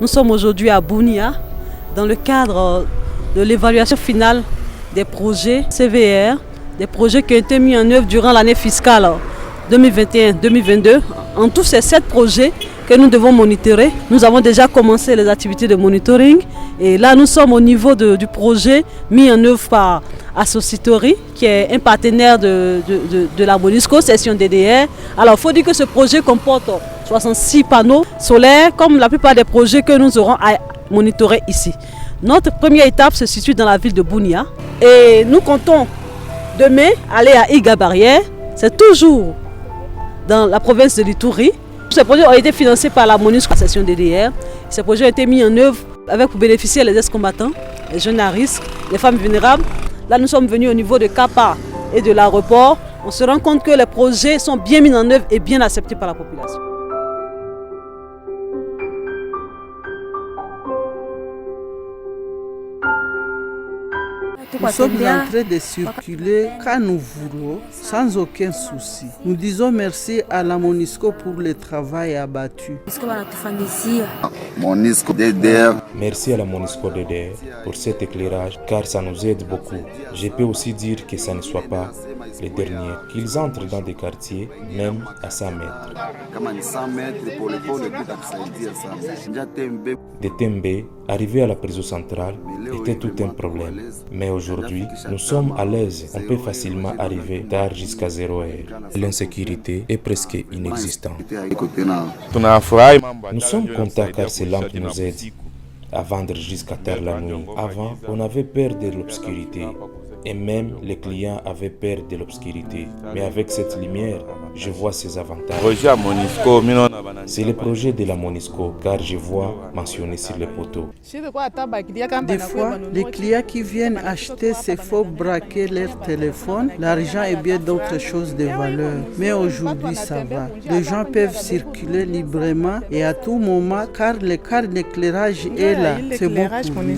Nous sommes aujourd'hui à Bunia dans le cadre de l'évaluation finale des projets CVR, des projets qui ont été mis en œuvre durant l'année fiscale 2021-2022. En tout, c'est 7 projets que nous devons monitorer. Nous avons déjà commencé les activités de monitoring et là nous sommes au niveau du projet mis en œuvre par Associatori, qui est un partenaire de la Monisco, session DDR. Alors il faut dire que ce projet comporte 66 panneaux solaires, comme la plupart des projets que nous aurons à monitorer ici. Notre première étape se situe dans la ville de Bunia et nous comptons demain aller à Iga Barrière. C'est toujours dans la province de l'Ituri. Ces projets ont été financés par la Monisco, session DDR. Ces projets ont été mis en œuvre avec pour bénéficier les ex-combattants, les jeunes à risque, les femmes vulnérables. Là, nous sommes venus au niveau de Kapa et de l'aéroport. On se rend compte que les projets sont bien mis en œuvre et bien acceptés par la population. Nous sommes en train de circuler quand nous voulons, sans aucun souci. Nous disons merci à la Monisco pour le travail abattu. Monisco DDR. Merci à la Monisco DDR pour cet éclairage, car ça nous aide beaucoup. Je peux aussi dire que ça ne soit pas les derniers, qu'ils entrent dans des quartiers, même à 100 mètres. De Tembe, arriver à la prison centrale était tout un problème. Mais aujourd'hui, nous sommes à l'aise. On peut facilement arriver tard jusqu'à 0 heure. L'insécurité est presque inexistante. Nous sommes contents car ces lampes nous aident à vendre jusqu'à tard la nuit. Avant, on avait peur de l'obscurité. Et même les clients avaient peur de l'obscurité. Mais avec cette lumière, je vois ses avantages. C'est le projet de la Monisco, car je vois mentionné sur les poteaux. Des fois, les clients qui viennent acheter ces faux braquer leur téléphone, l'argent et bien d'autres choses de valeur. Mais aujourd'hui, ça va. Les gens peuvent circuler librement et à tout moment, car le quart d'éclairage est là. C'est bon pour nous.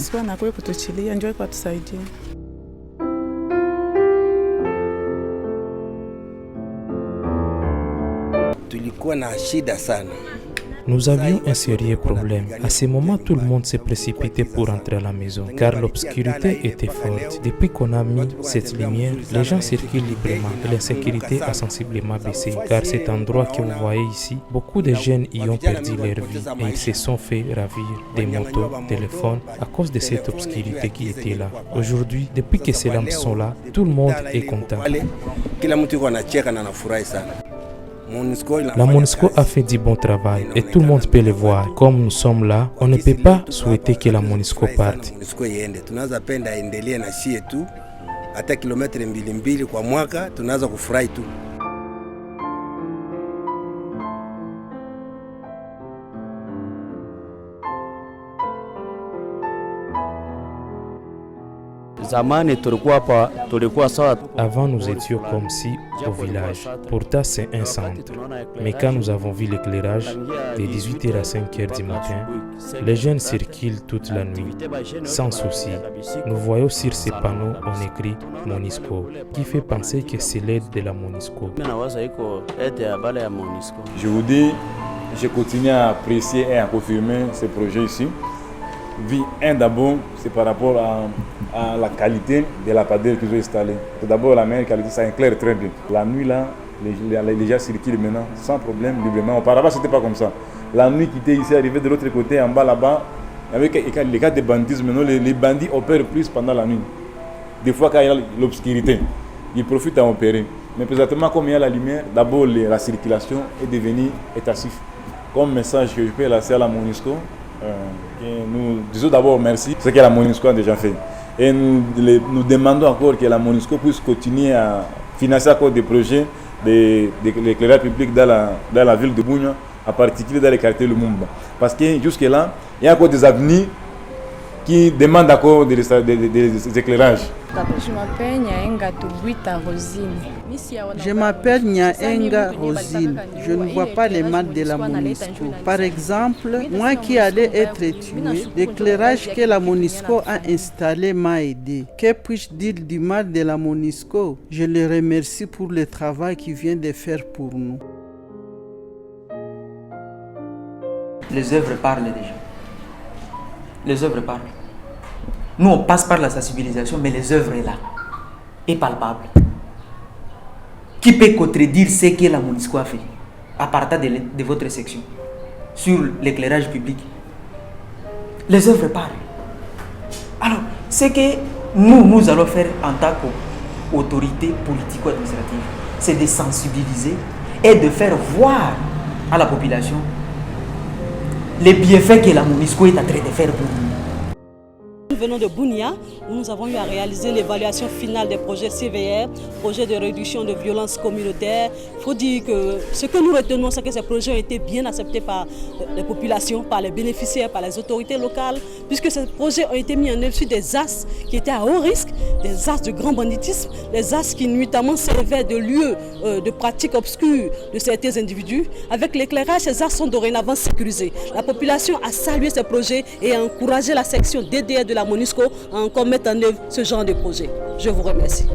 Nous avions un sérieux problème. À ce moment, tout le monde s'est précipité pour entrer à la maison, car l'obscurité était forte. Depuis qu'on a mis cette lumière, les gens circulent librement et l'insécurité a sensiblement baissé. Car cet endroit que vous voyez ici, beaucoup de jeunes y ont perdu leur vie et ils se sont fait ravir des motos, téléphones à cause de cette obscurité qui était là. Aujourd'hui, depuis que ces lampes sont là, tout le monde est content. La Monisco a fait du bon travail et tout le monde peut le voir. Comme nous sommes là, on ne peut pas souhaiter que la Monisco parte. Avant, nous étions comme si au village. Pourtant, c'est un centre. Mais quand nous avons vu l'éclairage de 18h à 5h du matin, les jeunes circulent toute la nuit, sans souci. Nous voyons sur ces panneaux, on écrit Monisco, qui fait penser que c'est l'aide de la Monisco. Je vous dis, je continue à apprécier et à confirmer ce projet ici. D'abord, c'est par rapport à la qualité de la lampadaire qu'ils ont installée. D'abord, la meilleure qualité, ça éclaire très bien. La nuit, là, les gens circulent maintenant sans problème, librement. Auparavant, ce n'était pas comme ça. La nuit qui était ici, arrivée de l'autre côté, en bas là-bas, avec les cas de bandisme, les bandits opèrent plus pendant la nuit. Des fois, quand il y a l'obscurité, ils profitent à opérer. Mais présentement, comme il y a la lumière, d'abord, la circulation est devenue étative. Comme message que je peux lancer à la Monisco, nous disons d'abord merci, ce que la Monisco a déjà fait. Et nous demandons encore que la Monisco puisse continuer à financer encore des projets de l'éclairage public dans la ville de Bunia, en particulier dans les quartiers de Lumumba. Parce que jusque-là, il y a encore des avenues qui demandent encore des éclairages. Je m'appelle Nyaenga Rosine. Je ne vois pas les mal de la Monisco. Par exemple, moi qui allais être tué, l'éclairage que la Monisco a installé m'a aidé. Que puis-je dire du mal de la Monisco? Je le remercie pour le travail qu'il vient de faire pour nous. Les œuvres parlent déjà. les œuvres parlent. Nous, on passe par la sensibilisation, mais les œuvres sont là, et palpables. Qui peut contredire ce que la MONUSCO a fait à partir de votre section sur l'éclairage public? Les œuvres parlent. Alors, ce que nous allons faire en tant qu'autorité politico-administrative, c'est de sensibiliser et de faire voir à la population les bienfaits que la MONUSCO est en train de faire pour nous. Nous venons de Bunia, où nous avons eu à réaliser l'évaluation finale des projets CVR, projets de réduction de violences communautaires. Il faut dire que ce que nous retenons, c'est que ces projets ont été bien acceptés par les populations, par les bénéficiaires, par les autorités locales, puisque ces projets ont été mis en œuvre sur des axes qui étaient à haut risque, des axes de grand banditisme, des axes qui nuitamment servaient de lieux de pratiques obscures de certains individus. Avec l'éclairage, ces axes sont dorénavant sécurisés. La population a salué ces projets et a encouragé la section DDR de la MONUSCO à encore mettre en œuvre ce genre de projet. Je vous remercie.